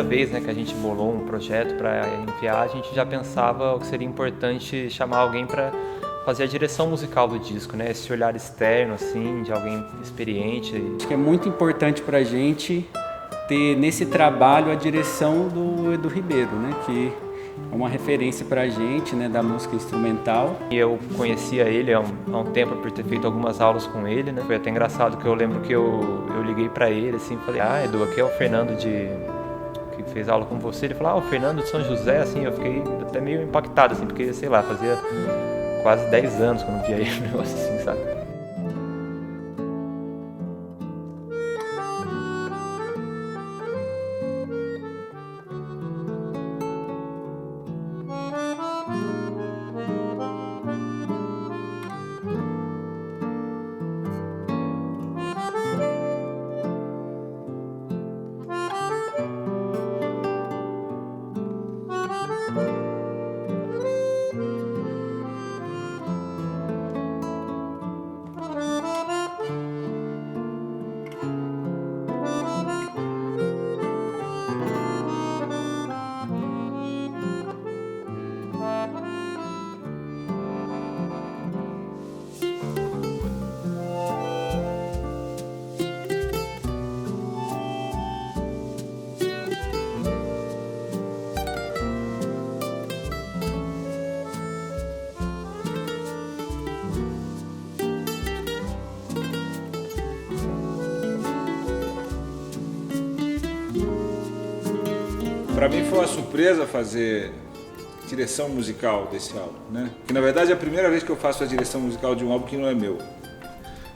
vez, né, que a gente bolou um projeto para enviar, a gente já pensava que seria importante chamar alguém para fazer a direção musical do disco, né? Esse olhar externo, assim, de alguém experiente. Acho que é muito importante para a gente ter nesse trabalho a direção do Edu Ribeiro, né? Que é uma referência para a gente, né, da música instrumental. E eu conhecia ele há um tempo por ter feito algumas aulas com ele, né? Foi até engraçado que eu lembro que eu liguei para ele, assim, falei, Edu, aqui é o Fernando que fez aula com você. Ele falou, o Fernando de São José, assim, eu fiquei até meio impactado, assim, porque, sei lá, fazia quase 10 anos que eu não via ele, um negócio assim, sabe? Para mim foi uma surpresa fazer direção musical desse álbum, né? Que na verdade é a primeira vez que eu faço a direção musical de um álbum que não é meu.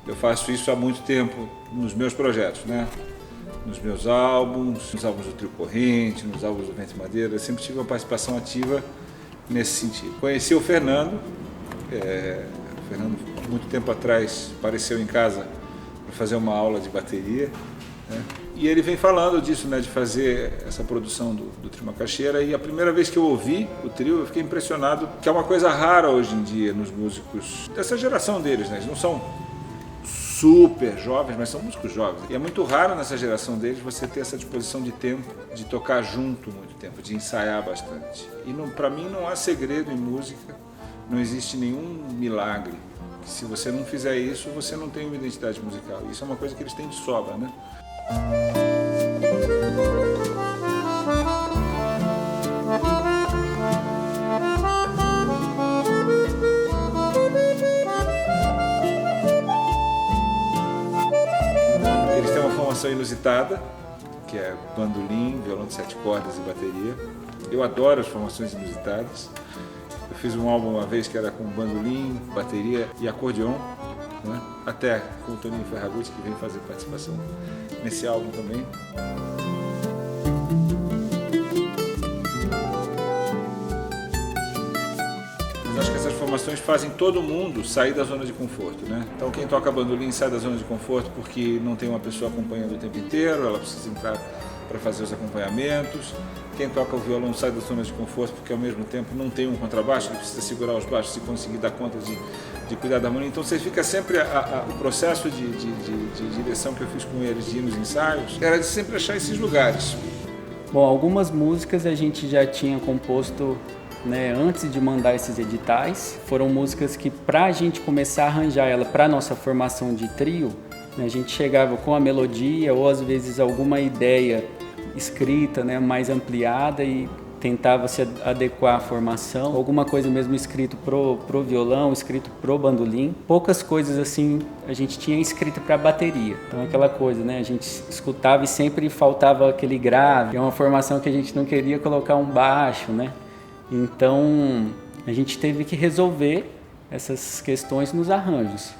Eu faço isso há muito tempo nos meus projetos, né? Nos meus álbuns, nos álbuns do Trio Corrente, nos álbuns do Vento e Madeira, eu sempre tive uma participação ativa nesse sentido. Conheci o Fernando, o Fernando muito tempo atrás apareceu em casa para fazer uma aula de bateria, né? E ele vem falando disso, né, de fazer essa produção do Trio Macaxeira, e a primeira vez que eu ouvi o trio eu fiquei impressionado, que é uma coisa rara hoje em dia nos músicos dessa geração deles, né? Eles não são super jovens, mas são músicos jovens. E é muito raro nessa geração deles você ter essa disposição de tempo, de tocar junto muito tempo, de ensaiar bastante. E para mim não há segredo em música, não existe nenhum milagre. Se você não fizer isso, você não tem uma identidade musical. Isso é uma coisa que eles têm de sobra, né? Eles têm uma formação inusitada, que é bandolim, violão de 7 cordas e bateria. Eu adoro as formações inusitadas. Eu fiz um álbum uma vez que era com bandolim, bateria e acordeon, né? Até com o Toninho Ferragutti, que vem fazer participação nesse álbum também. Mas acho que essas formações fazem todo mundo sair da zona de conforto, né? Então quem toca bandolim sai da zona de conforto porque não tem uma pessoa acompanhando o tempo inteiro, ela precisa entrar para fazer os acompanhamentos. Quem toca o violão sai da zona de conforto porque ao mesmo tempo não tem um contrabaixo, ele precisa segurar os baixos e conseguir dar conta de cuidar da harmonia. Então você fica sempre, o processo de direção que eu fiz com eles, de ir nos ensaios, era de sempre achar esses lugares. Bom, algumas músicas a gente já tinha composto, né, antes de mandar esses editais. Foram músicas que, para a gente começar a arranjar ela para nossa formação de trio, né, a gente chegava com a melodia ou às vezes alguma ideia escrita, né, mais ampliada, e tentava se adequar à formação, alguma coisa mesmo escrito pro violão, escrito pro bandolim. Poucas coisas assim a gente tinha escrito para bateria. Então aquela coisa, né, a gente escutava e sempre faltava aquele grave. É uma formação que a gente não queria colocar um baixo, né? Então a gente teve que resolver essas questões nos arranjos.